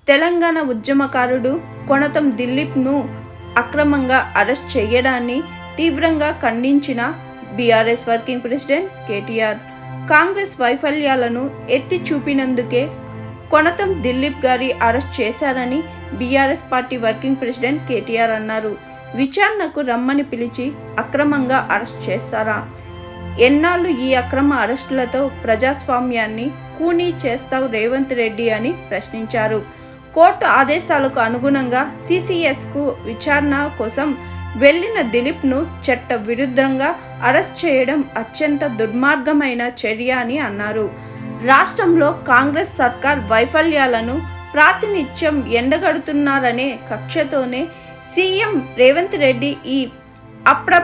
తెలంగాణ ఉద్యమకారుడు కొనతం దిలీప్ను అక్రమంగా అరెస్ట్ చేయడాన్ని తీవ్రంగా ఖండించిన BRS working president KTR Congress వైఫల్యాలను ఎత్తి చూపినందుకే కొనతం దిలీప్ గారి అరెస్ట్ చేశారని BRS party working president KTR అన్నారు. విచారణకు రమ్మని పిలిచి అక్రమంగా అరెస్ట్ చేస్తారా? ఎన్నాళ్ళు ఈ అక్రమ అరెస్టులతో ప్రజాస్వామ్యాన్ని కూనీ చేస్తావు రేవంత్ రెడ్డి అని ప్రశ్నించారు. కోర్టు ఆదేశాలకు అనుగుణంగా సిసిఎస్కు విచారణ కోసం వెళ్లిన దిలీప్ను చట్ట విరుద్ధంగా అరెస్ట్ చేయడం అత్యంత దుర్మార్గమైన చర్య అని అన్నారు. రాష్ట్రంలో కాంగ్రెస్ సర్కార్ వైఫల్యాలను ప్రాతినిధ్యం ఎండగడుతున్నారనే కక్షతోనే సీఎం రేవంత్ రెడ్డి ఈ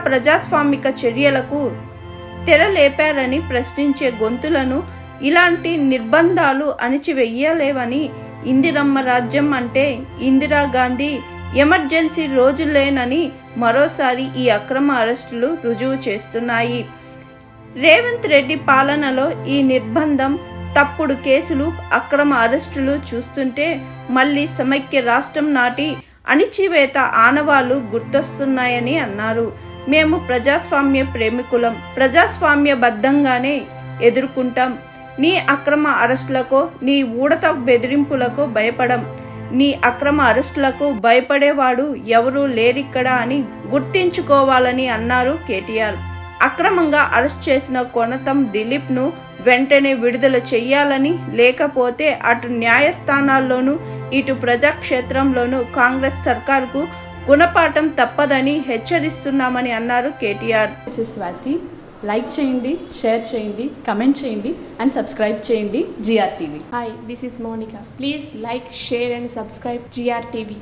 ప్రజాస్వామిక చర్యలకు తెరలేపారని ప్రశ్నించే గొంతులను ఇలాంటి నిర్బంధాలు అణిచివేయలేవని, ఇందిరమ్మ రాజ్యం అంటే ఇందిరాగాంధీ ఎమర్జెన్సీ రోజులేనని మరోసారి ఈ అక్రమ అరెస్టులు రుజువు చేస్తున్నాయి. రేవంత్ రెడ్డి పాలనలో ఈ నిర్బంధం, తప్పుడు కేసులు, అక్రమ అరెస్టులు చూస్తుంటే మళ్ళీ సమైక్య రాష్ట్రం నాటి అణిచివేత ఆనవాళ్లు గుర్తొస్తున్నాయని అన్నారు. మేము ప్రజాస్వామ్య ప్రేమికులం, ప్రజాస్వామ్యబద్ధంగానే ఎదుర్కొంటాం. నీ అక్రమ అరెస్టులకు, నీ ఊడత బెదిరింపులకు భయపడం. నీ అక్రమ అరెస్టులకు భయపడేవాడు ఎవరూ లేరిక్కడ అని గుర్తించుకోవాలని అన్నారు కేటీఆర్. అక్రమంగా అరెస్ట్ చేసిన కొనతం దిలీప్ను వెంటనే విడుదల చేయాలని, లేకపోతే అటు న్యాయస్థానాల్లోనూ ఇటు ప్రజాక్షేత్రంలోనూ కాంగ్రెస్ సర్కార్కు గుణపాఠం తప్పదని హెచ్చరిస్తున్నామని అన్నారు కేటీఆర్. స్వాతి, లైక్ చేయండి, షేర్ చేయండి, కమెంట్ చేయండి అండ్ సబ్స్క్రైబ్ చేయండి GRTV. Hi, this is Monica. Please like, share and subscribe GRTV.